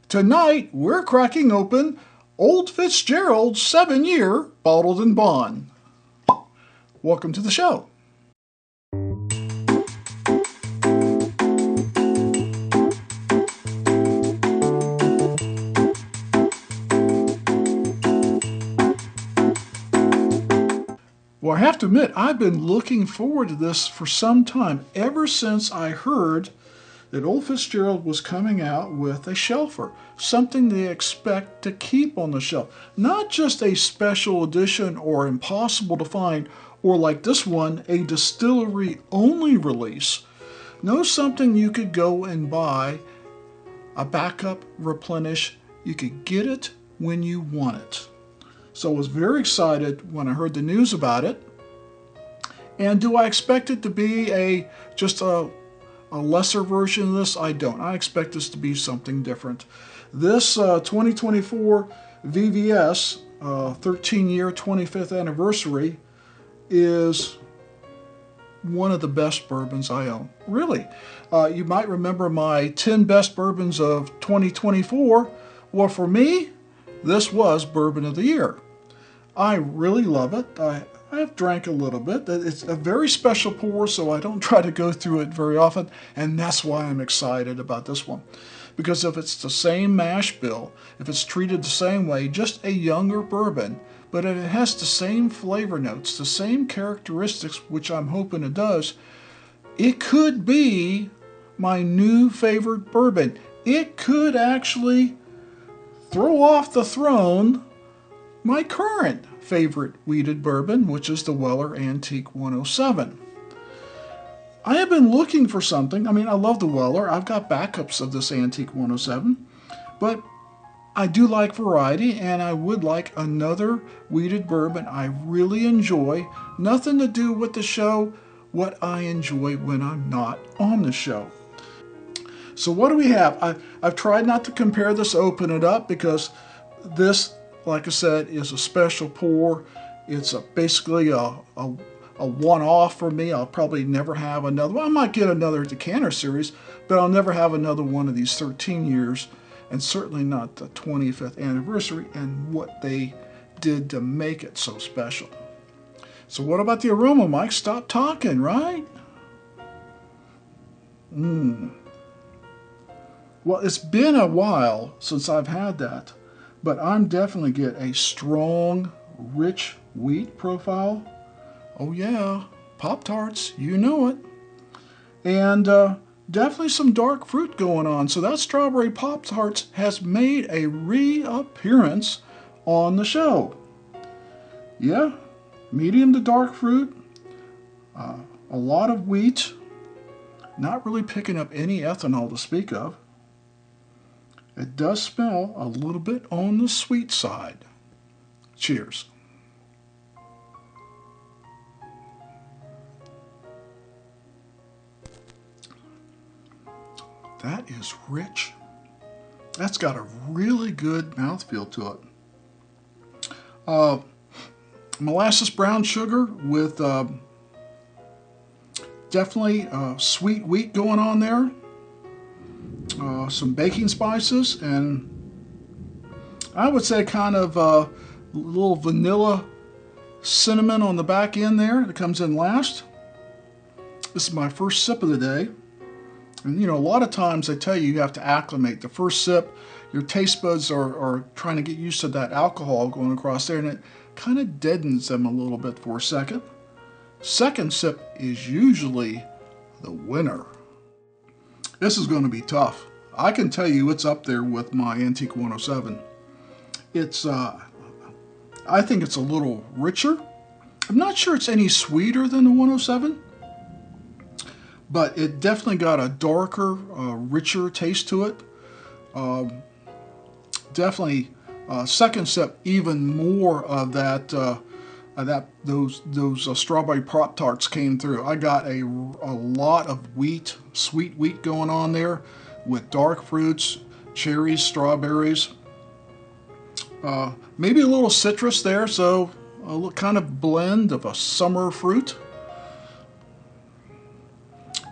Tonight, we're cracking open Old Fitzgerald 7-year bottled in bond. Welcome to the show. Well, I have to admit, I've been looking forward to this for some time, ever since I heard that Old Fitzgerald was coming out with a shelfer, something they expect to keep on the shelf. Not just a special edition or impossible to find, or like this one, a distillery-only release. No, something you could go and buy, a backup, replenish. You could get it when you want it. So I was very excited when I heard the news about it. And do I expect it to be just a lesser version of this? I don't. I expect this to be something different. This 2024 VVS 13-year 25th anniversary is one of the best bourbons I own. Really. You might remember my 10 best bourbons of 2024. Well, for me, this was Bourbon of the Year. I really love it. I've drank a little bit. It's a very special pour, so I don't try to go through it very often, and that's why I'm excited about this one. Because if it's the same mash bill, if it's treated the same way, just a younger bourbon, but if it has the same flavor notes, the same characteristics, which I'm hoping it does, it could be my new favorite bourbon. It could actually throw off the throne my current favorite wheated bourbon, which is the Weller Antique 107. I have been looking for something. I mean, I love the Weller. I've got backups of this Antique 107, but I do like variety, and I would like another wheated bourbon I really enjoy. Nothing to do with the show, what I enjoy when I'm not on the show. So what do we have? I've tried not to compare this, open it up, because this, like I said, is a special pour. It's basically a one-off for me. I'll probably never have another one. I might get another decanter series, but I'll never have another one of these 13 years, and certainly not the 25th anniversary and what they did to make it so special. So what about the aroma, Mike? Stop talking, right? Well, it's been a while since I've had that, but I'm definitely getting a strong, rich wheat profile. Oh yeah, Pop-Tarts, you know it. And definitely some dark fruit going on. So that strawberry Pop-Tarts has made a reappearance on the show. Yeah, medium to dark fruit, a lot of wheat, not really picking up any ethanol to speak of. It does smell a little bit on the sweet side. Cheers. That is rich. That's got a really good mouthfeel to it. Molasses brown sugar with definitely sweet wheat going on there. Some baking spices, and I would say kind of a little vanilla cinnamon on the back end there that comes in last. This is my first sip of the day. And you know, a lot of times they tell you have to acclimate. The first sip, your taste buds are trying to get used to that alcohol going across there, and it kind of deadens them a little bit for a second. Second sip is usually the winner. This is going to be tough. I can tell you it's up there with my Antique 107. It's, I think it's a little richer. I'm not sure it's any sweeter than the 107, but it definitely got a darker, richer taste to it. Definitely, second sip, even more of that, those strawberry Pop-Tarts came through. I got a lot of wheat, sweet wheat going on there with dark fruits, cherries, strawberries, maybe a little citrus there, so a little kind of blend of a summer fruit.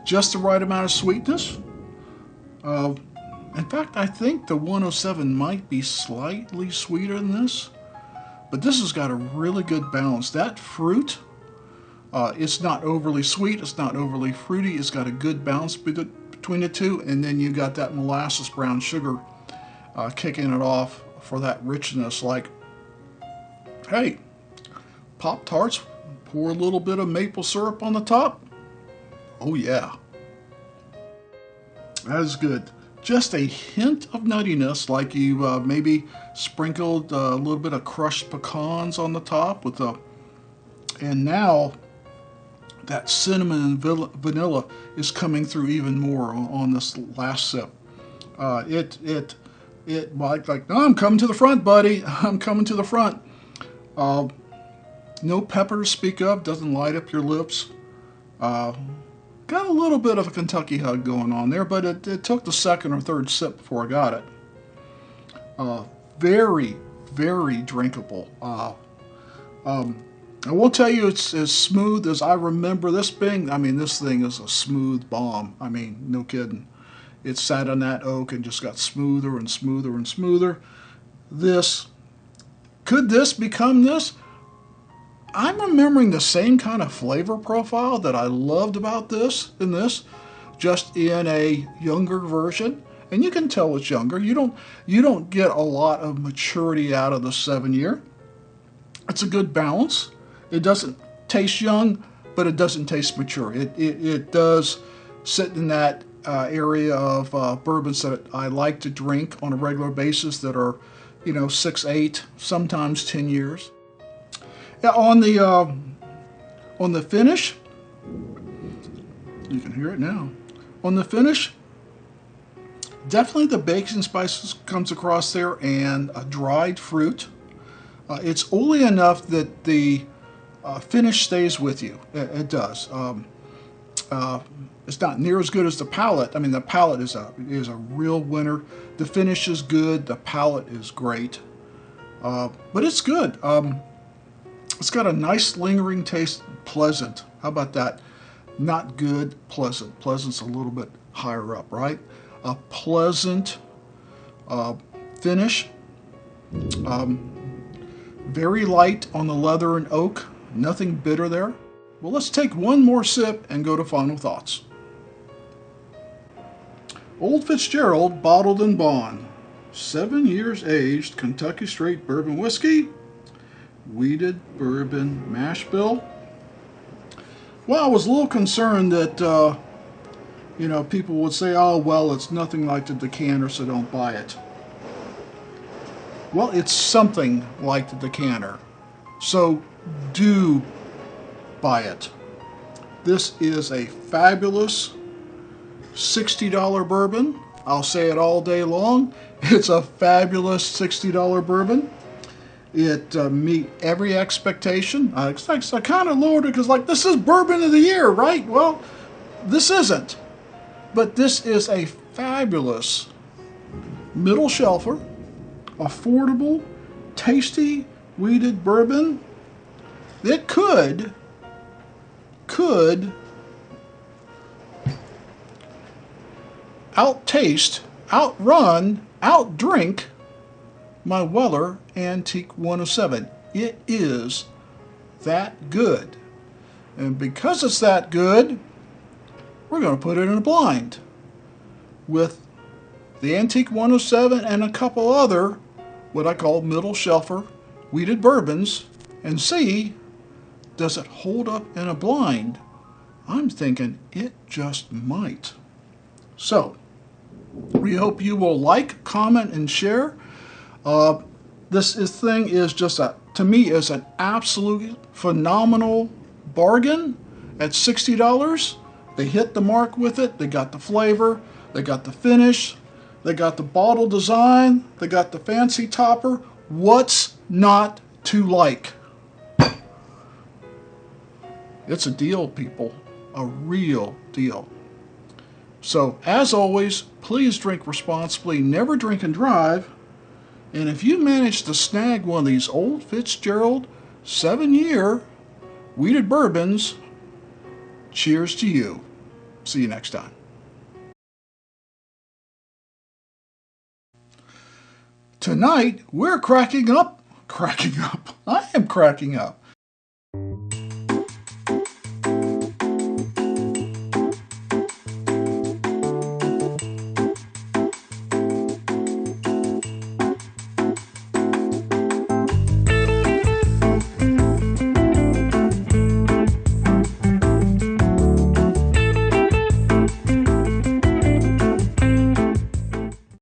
Just the right amount of sweetness. In fact, I think the 107 might be slightly sweeter than this, but this has got a really good balance. That fruit, it's not overly sweet, it's not overly fruity, it's got a good balance between the two, and then you got that molasses brown sugar kicking it off for that richness. Like, hey, Pop-Tarts, pour a little bit of maple syrup on the top. Oh yeah, that is good. Just a hint of nuttiness, like you maybe sprinkled a little bit of crushed pecans on the top with and now that cinnamon and vanilla is coming through even more on this last sip. It like, no, I'm coming to the front, buddy. I'm coming to the front. No pepper to speak of, doesn't light up your lips. Got a little bit of a Kentucky hug going on there, but it took the second or third sip before I got it. Very, very drinkable. I will tell you, it's as smooth as I remember this being. I mean, this thing is a smooth bomb. I mean, no kidding. It sat on that oak and just got smoother and smoother and smoother. Could this become this? I'm remembering the same kind of flavor profile that I loved about this in this, just in a younger version. And you can tell it's younger. You don't get a lot of maturity out of the 7-year. It's a good balance. It doesn't taste young, but it doesn't taste mature. It does sit in that area of bourbons that I like to drink on a regular basis that are, 6, 8, sometimes 10 years. Yeah, on the finish, you can hear it now. On the finish, definitely the baking spices comes across there and a dried fruit. It's oily enough that the finish stays with you. It does. It's not near as good as the palate. I mean, the palate is a real winner. The finish is good. The palate is great. But it's good. It's got a nice lingering taste. Pleasant. How about that? Not good, pleasant. Pleasant's a little bit higher up, right? A pleasant finish. Very light on the leather and oak. Nothing bitter there. Well, let's take one more sip and go to final thoughts. Old Fitzgerald Bottled in Bond. 7 years aged Kentucky straight bourbon whiskey. Wheated bourbon mash bill. Well, I was a little concerned that, people would say, oh, well, it's nothing like the decanter, so don't buy it. Well, it's something like the decanter, so do buy it. This is a fabulous $60 bourbon. I'll say it all day long. It's a fabulous $60 bourbon. It meet every expectation. I kind of lowered it because, this is bourbon of the year, right? Well, this isn't. But this is a fabulous middle shelfer, affordable, tasty, wheated bourbon that could outtaste, outrun, outdrink my Weller Antique 107. It is that good. And because it's that good, we're going to put it in a blind with the Antique 107 and a couple other what I call middle shelfer wheated bourbons and see, does it hold up in a blind? I'm thinking it just might. So, we hope you will like, comment, and share. This thing is just to me is an absolute phenomenal bargain at $60. They hit the mark with it. They got the flavor, they got the finish, they got the bottle design, they got the fancy topper. What's not to like? It's a deal, people, a real deal. So, as always, please drink responsibly, never drink and drive. And if you manage to snag one of these Old Fitzgerald 7-year wheated bourbons, cheers to you. See you next time. Tonight, we're cracking up. Cracking up. I am cracking up.